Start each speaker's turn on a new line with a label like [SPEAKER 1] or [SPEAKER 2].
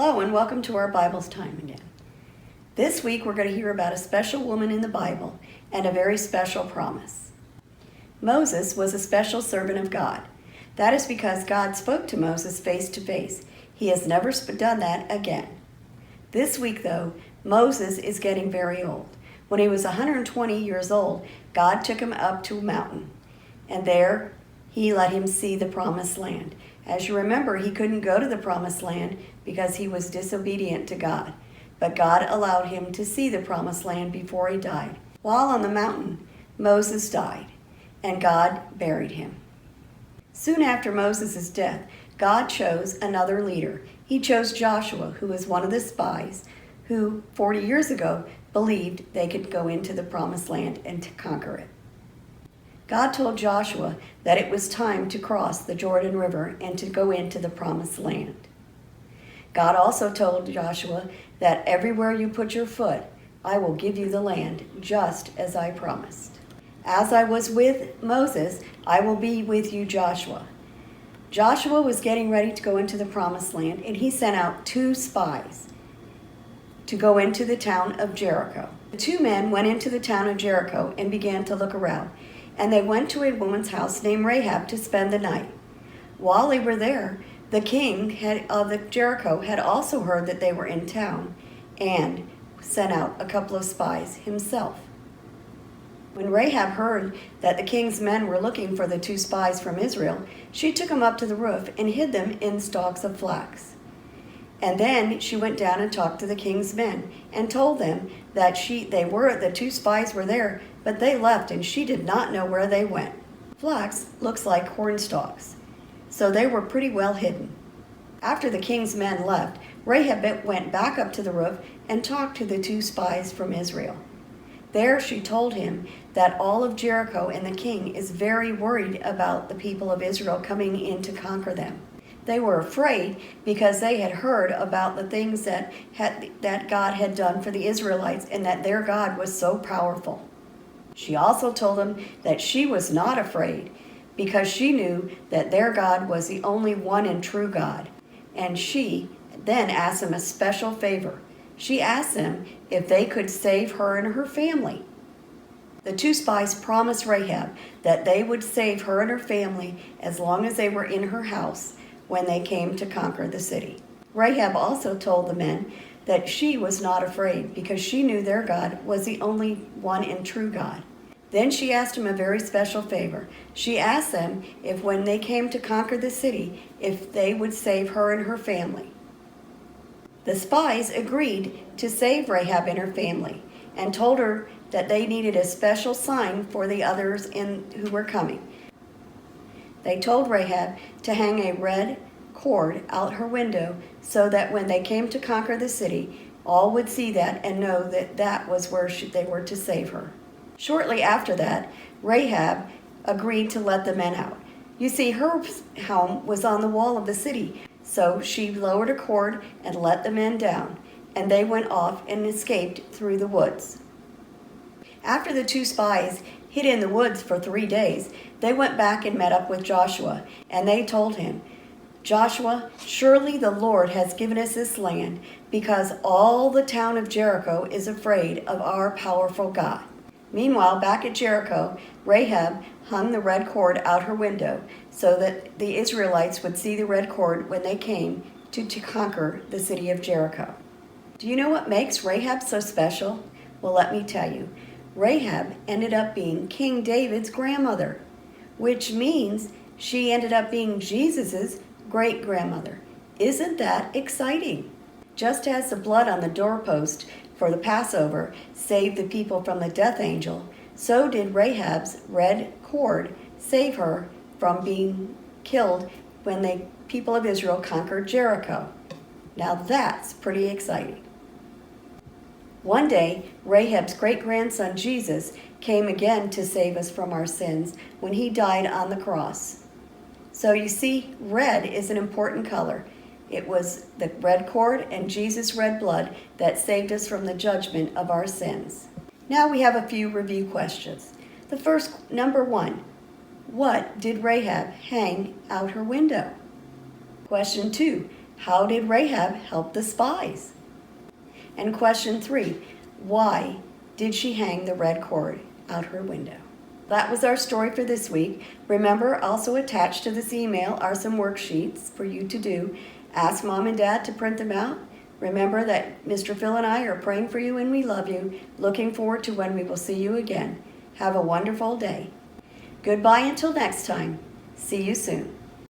[SPEAKER 1] Hello and welcome to our Bible's time again. This week we're going to hear about a special woman in the Bible and a very special promise. Moses was a special servant of God. That is because God spoke to Moses face to face. He has never done that again. This week though, Moses is getting very old. When he was 120 years old, God took him up to a mountain, and there he let him see the promised land. As you remember, he couldn't go to the promised land because he was disobedient to God. But God allowed him to see the promised land before he died. While on the mountain, Moses died, and God buried him. Soon after Moses' death, God chose another leader. He chose Joshua, who was one of the spies who 40 years ago believed they could go into the promised land and to conquer it. God told Joshua that it was time to cross the Jordan River and to go into the promised land. God also told Joshua that everywhere you put your foot, I will give you the land, just as I promised. As I was with Moses, I will be with you, Joshua. Joshua was getting ready to go into the promised land, and he sent out 2 spies to go into the town of Jericho. The 2 men went into the town of Jericho and began to look around. And they went to a woman's house named Rahab to spend the night. While they were there, the king of Jericho had also heard that they were in town and sent out a couple of spies himself. When Rahab heard that the king's men were looking for the 2 spies from Israel, she took them up to the roof and hid them in stalks of flax. And then she went down and talked to the king's men and told them that the 2 spies were there, but they left and she did not know where they went. Flax looks like corn stalks, so they were pretty well hidden. After the king's men left, Rahab went back up to the roof and talked to the 2 spies from Israel. There she told him that all of Jericho and the king is very worried about the people of Israel coming in to conquer them. They were afraid because they had heard about the things that God had done for the Israelites and that their God was so powerful. She also told them that she was not afraid because she knew that their God was the only one and true God. And she then asked them a special favor. She asked them if they could save her and her family. The 2 spies promised Rahab that they would save her and her family as long as they were in her house when they came to conquer the city. Rahab also told the men that she was not afraid because she knew their God was the only one and true God. Then she asked them a very special favor. She asked them if when they came to conquer the city, if they would save her and her family. The spies agreed to save Rahab and her family and told her that they needed a special sign for the others who were coming. They told Rahab to hang a red cord out her window so that when they came to conquer the city, all would see that and know that that was where they were to save her. Shortly after that, Rahab agreed to let the men out. You see, her home was on the wall of the city, so she lowered a cord and let the men down, and they went off and escaped through the woods. After the 2 spies hid in the woods for 3 days, they went back and met up with Joshua, and they told him, Joshua, surely the Lord has given us this land because all the town of Jericho is afraid of our powerful God. Meanwhile, back at Jericho, Rahab hung the red cord out her window so that the Israelites would see the red cord when they came to conquer the city of Jericho. Do you know what makes Rahab so special? Well, let me tell you. Rahab ended up being King David's grandmother, which means she ended up being Jesus' great-grandmother. Isn't that exciting? Just as the blood on the doorpost for the Passover saved the people from the death angel, so did Rahab's red cord save her from being killed when the people of Israel conquered Jericho. Now that's pretty exciting. One day, Rahab's great-grandson Jesus came again to save us from our sins when he died on the cross. So you see, red is an important color. It was the red cord and Jesus' red blood that saved us from the judgment of our sins. Now we have a few review questions. The first, number 1, what did Rahab hang out her window? Question 2, How did Rahab help the spies? And question 3, why did she hang the red cord out her window? That was our story for this week. Remember, also attached to this email are some worksheets for you to do. Ask Mom and Dad to print them out. Remember that Mr. Phil and I are praying for you and we love you. Looking forward to when we will see you again. Have a wonderful day. Goodbye until next time. See you soon.